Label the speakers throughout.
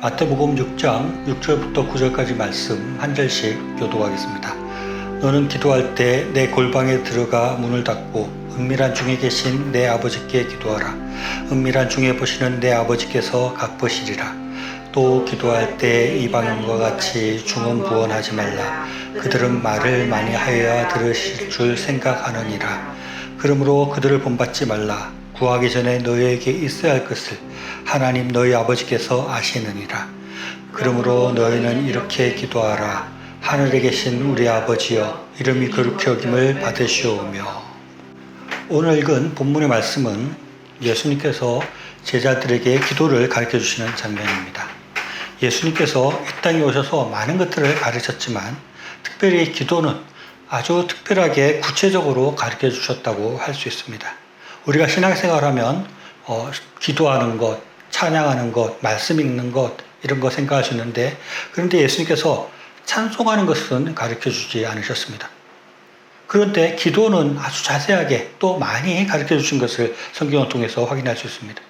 Speaker 1: 마태복음 6장 6절부터 9절까지 말씀 한 절씩 교독하겠습니다. 너는 기도할 때 내 골방에 들어가 문을 닫고 은밀한 중에 계신 내 아버지께 기도하라. 은밀한 중에 보시는 내 아버지께서 갚으시리라. 또 기도할 때 이방인과 같이 중언부언하지 말라. 그들은 말을 많이 하여야 들으실 줄 생각하느니라. 그러므로 그들을 본받지 말라. 구하기 전에 너희에게 있어야 할 것을 하나님 너희 아버지께서 아시느니라. 그러므로 너희는 이렇게 기도하라. 하늘에 계신 우리 아버지여, 이름이 거룩히 여김을 받으시오며. 오늘 읽은 본문의 말씀은 예수님께서 제자들에게 기도를 가르쳐 주시는 장면입니다. 예수님께서 이 땅에 오셔서 많은 것들을 가르쳤지만 특별히 기도는 아주 특별하게 구체적으로 가르쳐 주셨다고 할 수 있습니다. 우리가 신앙생활하면 기도하는 것, 찬양하는 것, 말씀 읽는 것 이런 거 생각할 수 있는데, 그런데 예수님께서 찬송하는 것은 가르쳐 주지 않으셨습니다. 그런데 기도는 아주 자세하게 또 많이 가르쳐 주신 것을 성경을 통해서 확인할 수 있습니다.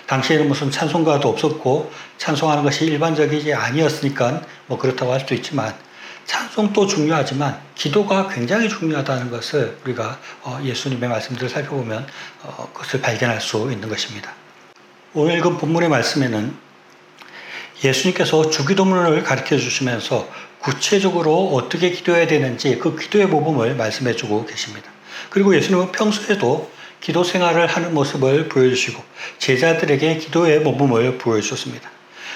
Speaker 1: 당시에는 무슨 찬송가도 없었고 찬송하는 것이 일반적이지 아니었으니까 그렇다고 할 수도 있지만, 찬송도 중요하지만 기도가 굉장히 중요하다는 것을 우리가 예수님의 말씀들을 살펴보면 그것을 발견할 수 있는 것입니다. 오늘 읽은 본문의 말씀에는 예수님께서 주기도문을 가르쳐 주시면서 구체적으로 어떻게 기도해야 되는지 그 기도의 모범을 말씀해 주고 계십니다. 그리고 예수님은 평소에도 기도 생활을 하는 모습을 보여주시고 제자들에게 기도의 모범을 보여주셨습니다.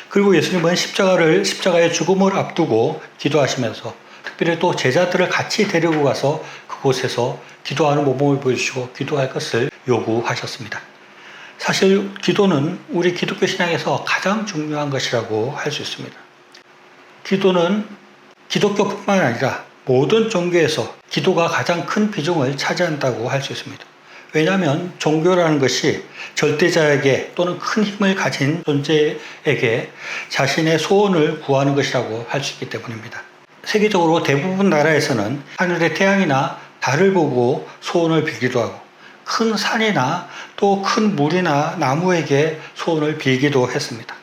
Speaker 1: 그리고 예수님은 십자가의 죽음을 앞두고 기도하시면서 특별히 또 제자들을 같이 데리고 가서 그곳에서 기도하는 모범을 보여주시고 기도할 것을 요구하셨습니다. 사실 기도는 우리 기독교 신앙에서 가장 중요한 것이라고 할 수 있습니다. 기도는 기독교뿐만 아니라 모든 종교에서 기도가 가장 큰 비중을 차지한다고 할 수 있습니다. 왜냐하면 종교라는 것이 절대자에게 또는 큰 힘을 가진 존재에게 자신의 소원을 구하는 것이라고 할 수 있기 때문입니다. 세계적으로 대부분 나라에서는 하늘의 태양이나 달을 보고 소원을 빌기도 하고 큰 산이나 또 큰 물이나 나무에게 소원을 빌기도 했습니다.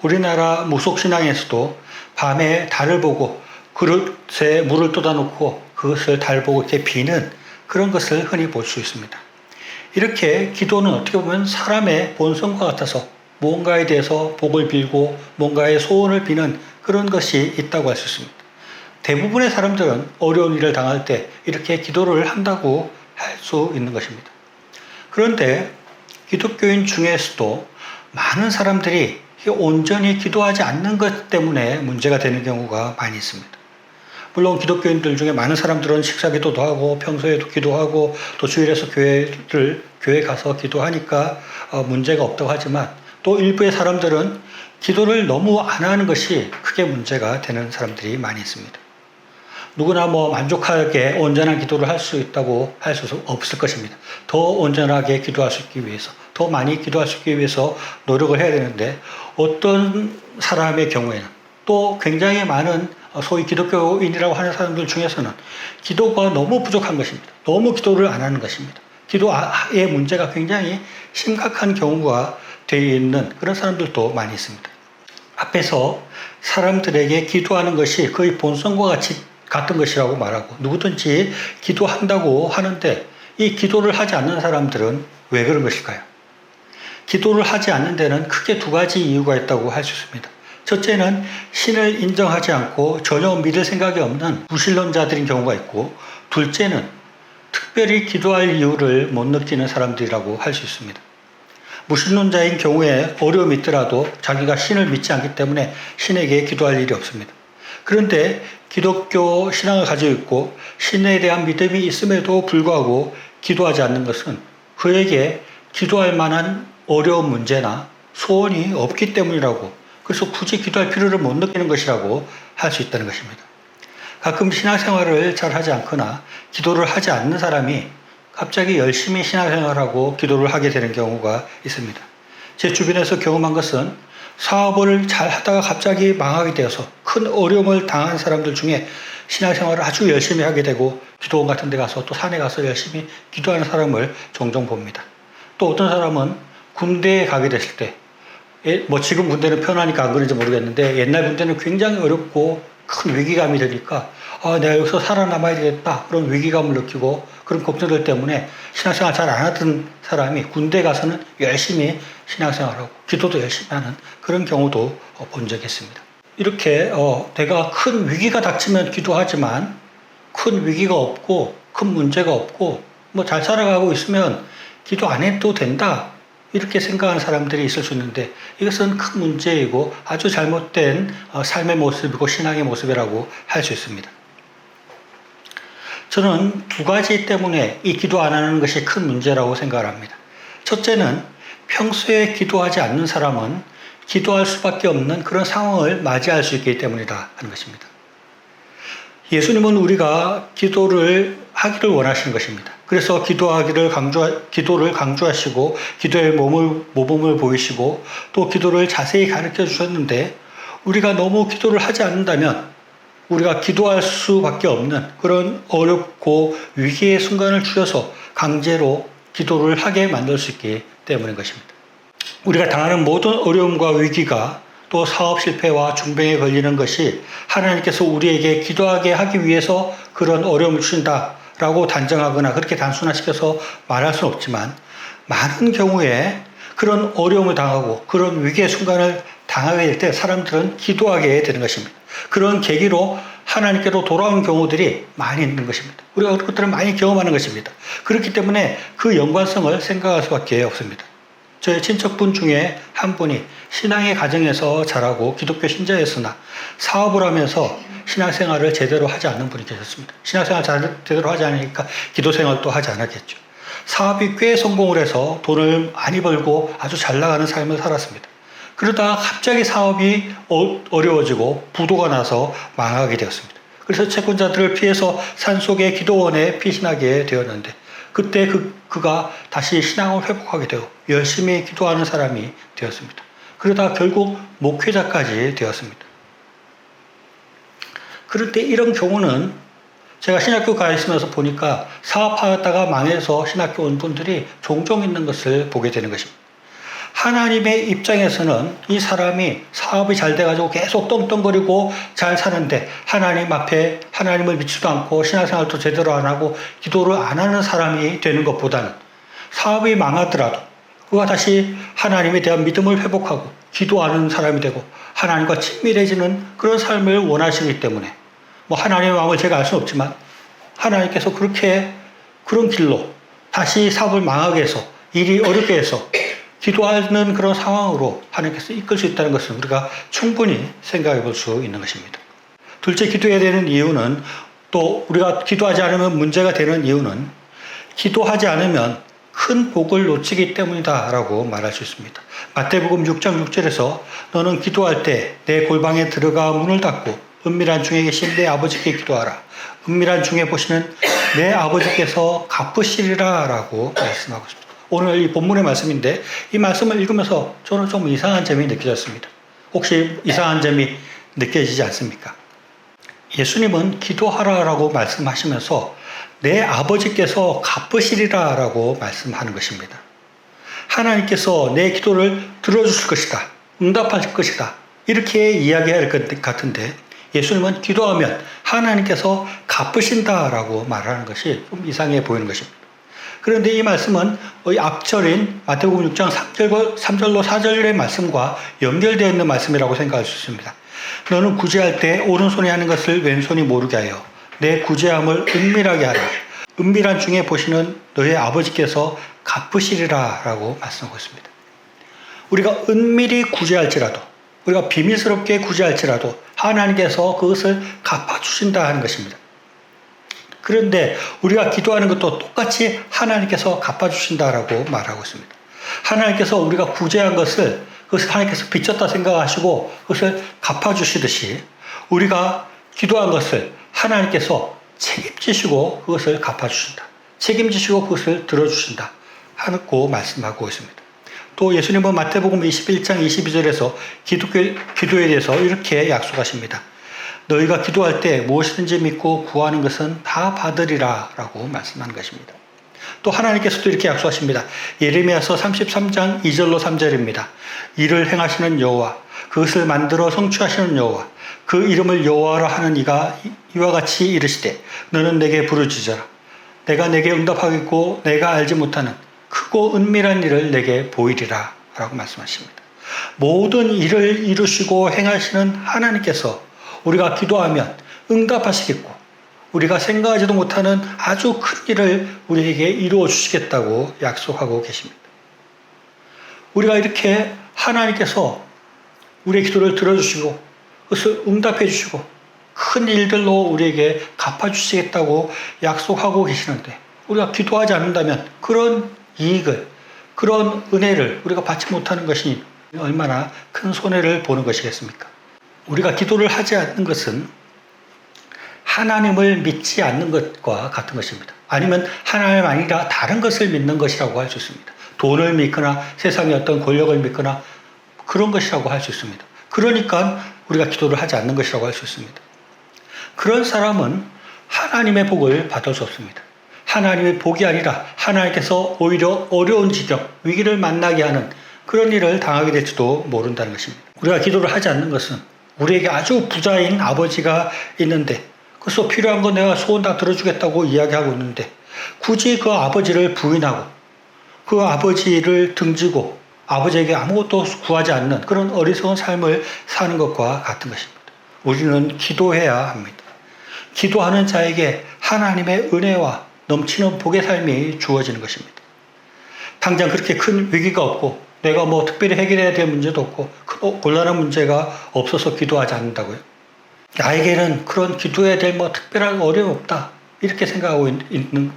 Speaker 1: 우리나라 무속신앙에서도 밤에 달을 보고 그릇에 물을 떠다놓고 그것을 달 보고 이렇게 비는 그런 것을 흔히 볼 수 있습니다. 이렇게 기도는 어떻게 보면 사람의 본성과 같아서 뭔가에 대해서 복을 빌고 뭔가의 소원을 비는 그런 것이 있다고 할 수 있습니다. 대부분의 사람들은 어려운 일을 당할 때 이렇게 기도를 한다고 할 수 있는 것입니다. 그런데 기독교인 중에서도 많은 사람들이 온전히 기도하지 않는 것 때문에 문제가 되는 경우가 많이 있습니다. 물론 기독교인들 중에 많은 사람들은 식사기도도 하고 평소에도 기도하고 또 주일에서 교회 가서 기도하니까 문제가 없다고 하지만, 또 일부의 사람들은 기도를 너무 안 하는 것이 크게 문제가 되는 사람들이 많이 있습니다. 누구나 만족하게 온전한 기도를 할 수 있다고 할 수 없을 것입니다. 더 온전하게 기도할 수 있기 위해서, 더 많이 기도할 수 있기 위해서 노력을 해야 되는데, 어떤 사람의 경우에는 또 굉장히 많은 소위 기독교인이라고 하는 사람들 중에서는 기도가 너무 부족한 것입니다. 너무 기도를 안 하는 것입니다. 기도의 문제가 굉장히 심각한 경우가 되어 있는 그런 사람들도 많이 있습니다. 앞에서 사람들에게 기도하는 것이 거의 본성과 같은 것이라고 말하고 누구든지 기도한다고 하는데, 이 기도를 하지 않는 사람들은 왜 그런 것일까요? 기도를 하지 않는 데는 크게 두 가지 이유가 있다고 할 수 있습니다. 첫째는 신을 인정하지 않고 전혀 믿을 생각이 없는 무신론자들인 경우가 있고, 둘째는 특별히 기도할 이유를 못 느끼는 사람들이라고 할 수 있습니다. 무신론자인 경우에 어려움이 있더라도 자기가 신을 믿지 않기 때문에 신에게 기도할 일이 없습니다. 그런데 기독교 신앙을 가지고 있고 신에 대한 믿음이 있음에도 불구하고 기도하지 않는 것은 그에게 기도할 만한 어려운 문제나 소원이 없기 때문이라고, 그래서 굳이 기도할 필요를 못 느끼는 것이라고 할 수 있다는 것입니다. 가끔 신앙생활을 잘 하지 않거나 기도를 하지 않는 사람이 갑자기 열심히 신앙생활하고 기도를 하게 되는 경우가 있습니다. 제 주변에서 경험한 것은 사업을 잘 하다가 갑자기 망하게 되어서 큰 어려움을 당한 사람들 중에 신앙생활을 아주 열심히 하게 되고 기도원 같은 데 가서 또 산에 가서 열심히 기도하는 사람을 종종 봅니다. 또 어떤 사람은 군대에 가게 됐을 때 뭐 지금 군대는 편하니까 안 그런지 모르겠는데 옛날 군대는 굉장히 어렵고 큰 위기감이 되니까 내가 여기서 살아남아야 되겠다 그런 위기감을 느끼고 그런 걱정들 때문에 신앙생활 잘 안 하던 사람이 군대 가서는 열심히 신앙생활하고 기도도 열심히 하는 그런 경우도 본 적이 있습니다. 이렇게 내가 큰 위기가 닥치면 기도하지만 큰 위기가 없고 큰 문제가 없고 뭐 잘 살아가고 있으면 기도 안 해도 된다 이렇게 생각하는 사람들이 있을 수 있는데 이것은 큰 문제이고 아주 잘못된 삶의 모습이고 신앙의 모습이라고 할 수 있습니다. 저는 두 가지 때문에 이 기도 안 하는 것이 큰 문제라고 생각을 합니다. 첫째는 평소에 기도하지 않는 사람은 기도할 수밖에 없는 그런 상황을 맞이할 수 있기 때문이다 하는 것입니다. 예수님은 우리가 기도를 하기를 원하시는 것입니다. 그래서 기도를 강조하시고 기도의 모범을 보이시고 또 기도를 자세히 가르쳐 주셨는데 우리가 너무 기도를 하지 않는다면 우리가 기도할 수밖에 없는 그런 어렵고 위기의 순간을 주셔서 강제로 기도를 하게 만들 수 있기 때문인 것입니다. 우리가 당하는 모든 어려움과 위기가 또 사업 실패와 중병에 걸리는 것이 하나님께서 우리에게 기도하게 하기 위해서 그런 어려움을 주신다라고 단정하거나 그렇게 단순화시켜서 말할 수는 없지만 많은 경우에 그런 어려움을 당하고 그런 위기의 순간을 당하게 될 때 사람들은 기도하게 되는 것입니다. 그런 계기로 하나님께로 돌아온 경우들이 많이 있는 것입니다. 우리가 그런 것들을 많이 경험하는 것입니다. 그렇기 때문에 그 연관성을 생각할 수밖에 없습니다. 저의 친척분 중에 한 분이 신앙의 가정에서 자라고 기독교 신자였으나 사업을 하면서 신앙생활을 제대로 하지 않는 분이 계셨습니다. 신앙생활 제대로 하지 않으니까 기도생활도 하지 않았겠죠. 사업이 꽤 성공을 해서 돈을 많이 벌고 아주 잘 나가는 삶을 살았습니다. 그러다가 갑자기 사업이 어려워지고 부도가 나서 망하게 되었습니다. 그래서 채권자들을 피해서 산속의 기도원에 피신하게 되었는데 그때 그가 다시 신앙을 회복하게 되고 열심히 기도하는 사람이 되었습니다. 그러다 결국 목회자까지 되었습니다. 그런데 이런 경우는 제가 신학교 가 있으면서 보니까 사업하다가 망해서 신학교 온 분들이 종종 있는 것을 보게 되는 것입니다. 하나님의 입장에서는 이 사람이 사업이 잘 돼가지고 계속 떵떵거리고 잘 사는데 하나님 앞에 하나님을 믿지도 않고 신앙생활도 제대로 안 하고 기도를 안 하는 사람이 되는 것보다는 사업이 망하더라도 그가 다시 하나님에 대한 믿음을 회복하고 기도하는 사람이 되고 하나님과 친밀해지는 그런 삶을 원하시기 때문에 뭐 하나님의 마음을 제가 알 수는 없지만 하나님께서 그런 길로 다시 사업을 망하게 해서 일이 어렵게 해서 기도하는 그런 상황으로 하나님께서 이끌 수 있다는 것을 우리가 충분히 생각해 볼 수 있는 것입니다. 둘째, 기도해야 되는 이유는 또 우리가 기도하지 않으면 문제가 되는 이유는 기도하지 않으면 큰 복을 놓치기 때문이다라고 말할 수 있습니다. 마태복음 6장 6절에서 너는 기도할 때 내 골방에 들어가 문을 닫고 은밀한 중에 계신 내 아버지께 기도하라. 은밀한 중에 보시는 내 아버지께서 갚으시리라 라고 말씀하고 있습니다. 오늘 이 본문의 말씀인데 이 말씀을 읽으면서 저는 좀 이상한 점이 느껴졌습니다. 혹시 이상한 점이 느껴지지 않습니까? 예수님은 기도하라라고 말씀하시면서 내 아버지께서 갚으시리라 라고 말씀하는 것입니다. 하나님께서 내 기도를 들어주실 것이다. 응답하실 것이다. 이렇게 이야기할 것 같은데 예수님은 기도하면 하나님께서 갚으신다라고 말하는 것이 좀 이상해 보이는 것입니다. 그런데 이 말씀은 앞절인 마태복음 6장 3절로 4절의 말씀과 연결되어 있는 말씀이라고 생각할 수 있습니다. 너는 구제할 때 오른손이 하는 것을 왼손이 모르게 하여 내 구제함을 은밀하게 하라. 은밀한 중에 보시는 너의 아버지께서 갚으시리라 라고 말씀하고 있습니다. 우리가 은밀히 구제할지라도 우리가 비밀스럽게 구제할지라도 하나님께서 그것을 갚아주신다 하는 것입니다. 그런데 우리가 기도하는 것도 똑같이 하나님께서 갚아주신다라고 말하고 있습니다. 하나님께서 우리가 구제한 그것을 하나님께서 빚졌다 생각하시고 그것을 갚아주시듯이 우리가 기도한 것을 하나님께서 책임지시고 그것을 갚아주신다. 책임지시고 그것을 들어주신다. 하고 말씀하고 있습니다. 또 예수님은 마태복음 21장 22절에서 기도에 대해서 이렇게 약속하십니다. 너희가 기도할 때 무엇이든지 믿고 구하는 것은 다 받으리라 라고 말씀한 것입니다. 또 하나님께서도 이렇게 약속하십니다. 예레미야서 33장 2절로 3절입니다. 이를 행하시는 여호와, 그것을 만들어 성취하시는 여호와, 그 이름을 여호와라 하는 이가 이와 같이 이르시되 너는 내게 부르짖어라. 내가 내게 응답하겠고 내가 알지 못하는 크고 은밀한 일을 내게 보이리라 라고 말씀하십니다. 모든 일을 이루시고 행하시는 하나님께서 우리가 기도하면 응답하시겠고 우리가 생각하지도 못하는 아주 큰 일을 우리에게 이루어 주시겠다고 약속하고 계십니다. 우리가 이렇게 하나님께서 우리의 기도를 들어주시고 그것을 응답해 주시고 큰 일들로 우리에게 갚아주시겠다고 약속하고 계시는데 우리가 기도하지 않는다면 그런 이익을, 그런 은혜를 우리가 받지 못하는 것이 얼마나 큰 손해를 보는 것이겠습니까? 우리가 기도를 하지 않는 것은 하나님을 믿지 않는 것과 같은 것입니다. 아니면 하나님 아니라 다른 것을 믿는 것이라고 할 수 있습니다. 돈을 믿거나 세상의 어떤 권력을 믿거나 그런 것이라고 할 수 있습니다. 그러니까 우리가 기도를 하지 않는 것이라고 할 수 있습니다. 그런 사람은 하나님의 복을 받을 수 없습니다. 하나님의 복이 아니라 하나님께서 오히려 어려운 지경, 위기를 만나게 하는 그런 일을 당하게 될지도 모른다는 것입니다. 우리가 기도를 하지 않는 것은 우리에게 아주 부자인 아버지가 있는데 그래서 필요한 거 내가 소원 다 들어주겠다고 이야기하고 있는데 굳이 그 아버지를 부인하고 그 아버지를 등지고 아버지에게 아무것도 구하지 않는 그런 어리석은 삶을 사는 것과 같은 것입니다. 우리는 기도해야 합니다. 기도하는 자에게 하나님의 은혜와 넘치는 복의 삶이 주어지는 것입니다. 당장 그렇게 큰 위기가 없고 내가 뭐 특별히 해결해야 될 문제도 없고 곤란한 문제가 없어서 기도하지 않는다고요. 나에게는 그런 기도해야 될 뭐 특별한 어려움이 없다 이렇게 생각하고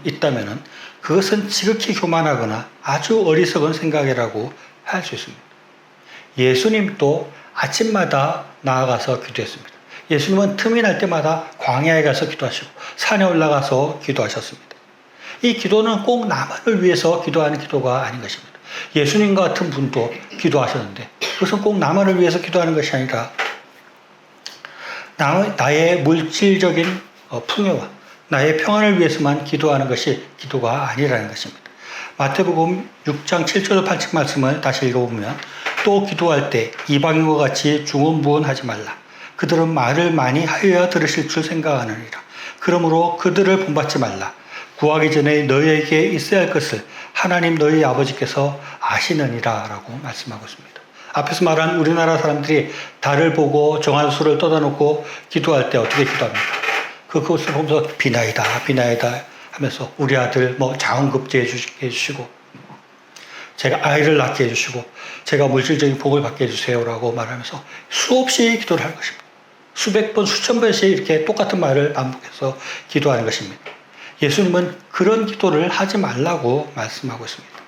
Speaker 1: 있다면 그것은 지극히 교만하거나 아주 어리석은 생각이라고 할 수 있습니다. 예수님도 아침마다 나아가서 기도했습니다. 예수님은 틈이 날 때마다 광야에 가서 기도하시고 산에 올라가서 기도하셨습니다. 이 기도는 꼭 나만을 위해서 기도하는 기도가 아닌 것입니다. 예수님 같은 분도 기도하셨는데 그것은 꼭 나만을 위해서 기도하는 것이 아니라 나의 물질적인 풍요와 나의 평안을 위해서만 기도하는 것이 기도가 아니라는 것입니다. 마태복음 6장 7절 8절 말씀을 다시 읽어보면 또 기도할 때 이방인과 같이 중언부언하지 말라. 그들은 말을 많이 하여야 들으실 줄 생각하느니라. 그러므로 그들을 본받지 말라. 구하기 전에 너희에게 있어야 할 것을 하나님 너희 아버지께서 아시느니라 라고 말씀하고 있습니다. 앞에서 말한 우리나라 사람들이 달을 보고 정한수를 떠다놓고 기도할 때 어떻게 기도합니까? 그것을 보면서 비나이다 비나이다 하면서 우리 아들 뭐 자원급제 해주시고 제가 아이를 낳게 해주시고 제가 물질적인 복을 받게 해주세요라고 말하면서 수없이 기도를 할 것입니다. 수백 번 수천 번씩 이렇게 똑같은 말을 반복해서 기도하는 것입니다. 예수님은 그런 기도를 하지 말라고 말씀하고 있습니다.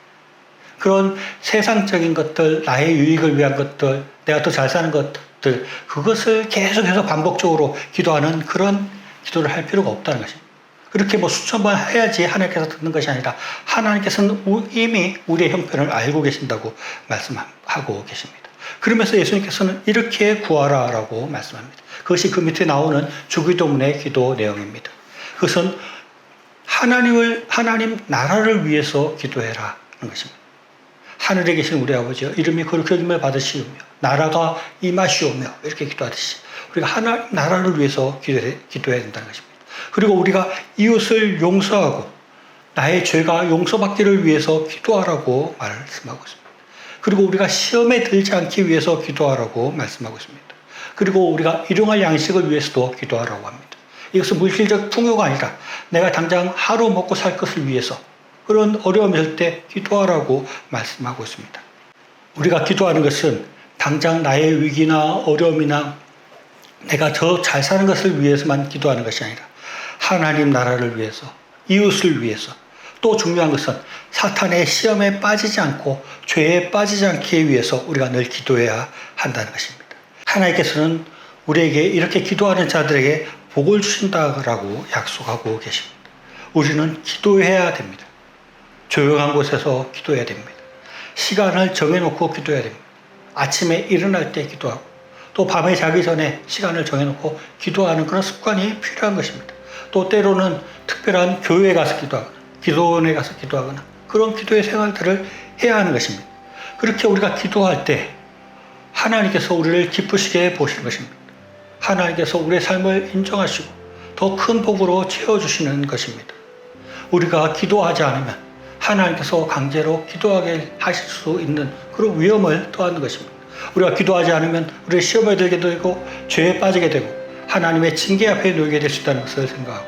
Speaker 1: 그런 세상적인 것들, 나의 유익을 위한 것들, 내가 더 잘 사는 것들, 그것을 계속해서 반복적으로 기도하는 그런 기도를 할 필요가 없다는 것입니다. 그렇게 뭐 수천 번 해야지 하나님께서 듣는 것이 아니라 하나님께서는 이미 우리의 형편을 알고 계신다고 말씀하고 계십니다. 그러면서 예수님께서는 이렇게 구하라라고 말씀합니다. 그것이 그 밑에 나오는 주기도문의 기도 내용입니다. 그것은 하나님 나라를 위해서 기도해라는 것입니다. 하늘에 계신 우리 아버지여 이름이 거룩히 여김을 받으시오며 나라가 임하시오며 이렇게 기도하듯이 우리가 하나님 나라를 위해서 기도해야 된다는 것입니다. 그리고 우리가 이웃을 용서하고 나의 죄가 용서받기를 위해서 기도하라고 말씀하고 있습니다. 그리고 우리가 시험에 들지 않기 위해서 기도하라고 말씀하고 있습니다. 그리고 우리가 일용할 양식을 위해서도 기도하라고 합니다. 이것은 물질적 풍요가 아니라 내가 당장 하루 먹고 살 것을 위해서 그런 어려움이 있을 때 기도하라고 말씀하고 있습니다. 우리가 기도하는 것은 당장 나의 위기나 어려움이나 내가 더 잘 사는 것을 위해서만 기도하는 것이 아니라 하나님 나라를 위해서, 이웃을 위해서, 또 중요한 것은 사탄의 시험에 빠지지 않고 죄에 빠지지 않기 위해서 우리가 늘 기도해야 한다는 것입니다. 하나님께서는 우리에게 이렇게 기도하는 자들에게 복을 주신다고 약속하고 계십니다. 우리는 기도해야 됩니다. 조용한 곳에서 기도해야 됩니다. 시간을 정해놓고 기도해야 됩니다. 아침에 일어날 때 기도하고 또 밤에 자기 전에 시간을 정해놓고 기도하는 그런 습관이 필요한 것입니다. 또 때로는 특별한 교회에 가서 기도하거나 기도원에 가서 기도하거나 그런 기도의 생활들을 해야 하는 것입니다. 그렇게 우리가 기도할 때 하나님께서 우리를 기쁘시게 보시는 것입니다. 하나님께서 우리의 삶을 인정하시고 더 큰 복으로 채워주시는 것입니다. 우리가 기도하지 않으면 하나님께서 강제로 기도하게 하실 수 있는 그런 위험을 떠안는 것입니다. 우리가 기도하지 않으면 우리의 시험에 들게 되고 죄에 빠지게 되고 하나님의 징계 앞에 놓이게 될 수 있다는 것을 생각하고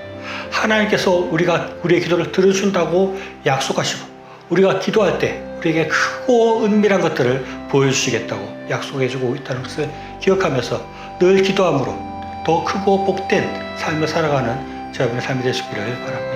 Speaker 1: 하나님께서 우리의 기도를 들어준다고 약속하시고 우리가 기도할 때 우리에게 크고 은밀한 것들을 보여주시겠다고 약속해주고 있다는 것을 기억하면서 늘 기도함으로 더 크고 복된 삶을 살아가는 저여러분의 삶이 되시기를 바랍니다.